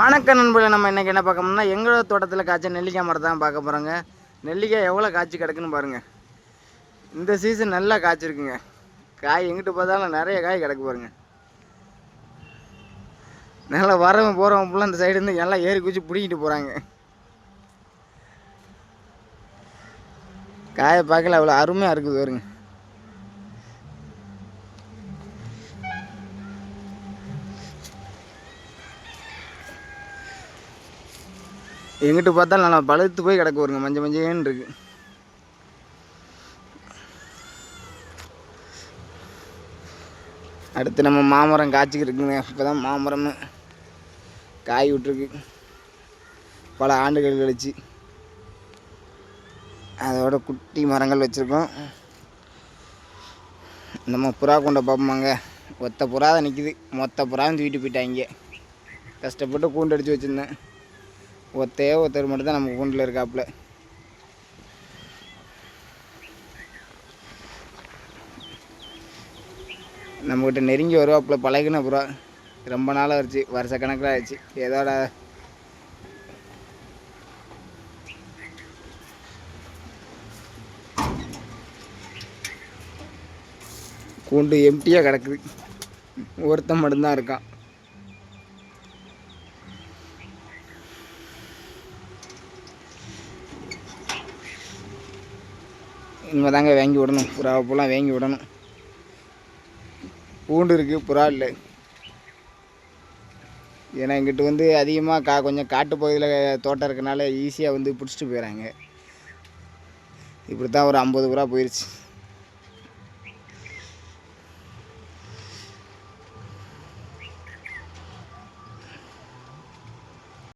வணக்கம் நண்பர்களே, நம்ம இன்றைக்கி என்ன பார்க்கணும்னா எங்களோட தோட்டத்தில் காய்ச்ச நெல்லிக்காய் மரத்தை தான் பார்க்க போகிறோங்க. நெல்லிக்காய் எவ்வளோ காய்ச்சி கிடக்குன்னு பாருங்கள். இந்த சீசன் நல்லா காய்ச்சிருக்குங்க. காய் எங்கிட்டு பார்த்தாலும் நிறைய காய் கிடக்கு பாருங்க. நல்லா வரவன் போகிறவன் ஃபுல்லாக அந்த சைடு இருந்து எல்லாம் ஏறி குச்சி பிடிக்கிட்டு போகிறாங்க. காயை பார்க்கல அவ்வளோ அருமையாக இருக்குது பாருங்க. எங்கிட்டு பார்த்தாலும் நல்லா பழுத்து போய் கிடக்கு வருங்க. மஞ்சள் மஞ்சேன்னு இருக்கு. அடுத்து நம்ம மாமரம் காய்ச்சிக்கு இருக்குங்க. இப்போ தான் மாமரம் காய் விட்டுருக்கு. பல ஆண்டுகள் கழிச்சு அதோட குட்டி மரங்கள் வச்சுருக்கோம். நம்ம புறா கொண்ட பார்ப்போமாங்க. ஒத்த புறா தான் நிற்கிது. மொத்த புறாவும் தூக்கிட்டு போயிட்டாங்க. கஷ்டப்பட்டு கூண்டு அடித்து வச்சுருந்தேன். ஒருத்தர் மட்டும் தான் நம்ம கூண்டில் இருக்காப்புல. நம்மக்கிட்ட நெருங்கி வருவாப்புல. பழகின புறா ரொம்ப நாளாக ஆச்சு. வருஷ கணக்கில் ஆச்சு. ஏதோட கூண்டு எம்டியாக கிடக்குது. ஒருத்தன் மட்டும்தான் இருக்கான். இங்கே தாங்க வாங்கி விடணும். புறாவை பூலாம் வாங்கி விடணும். பூண்டு இருக்குது, புறா இல்லை. ஏன்னா இங்கிட்டு அதிகமாக கொஞ்சம் காட்டு பகுதியில் தோட்டம் இருக்கனால ஈஸியாக பிடிச்சிட்டு போயிடறாங்க. இப்படி தான் ஒரு 50 புறா போயிடுச்சு.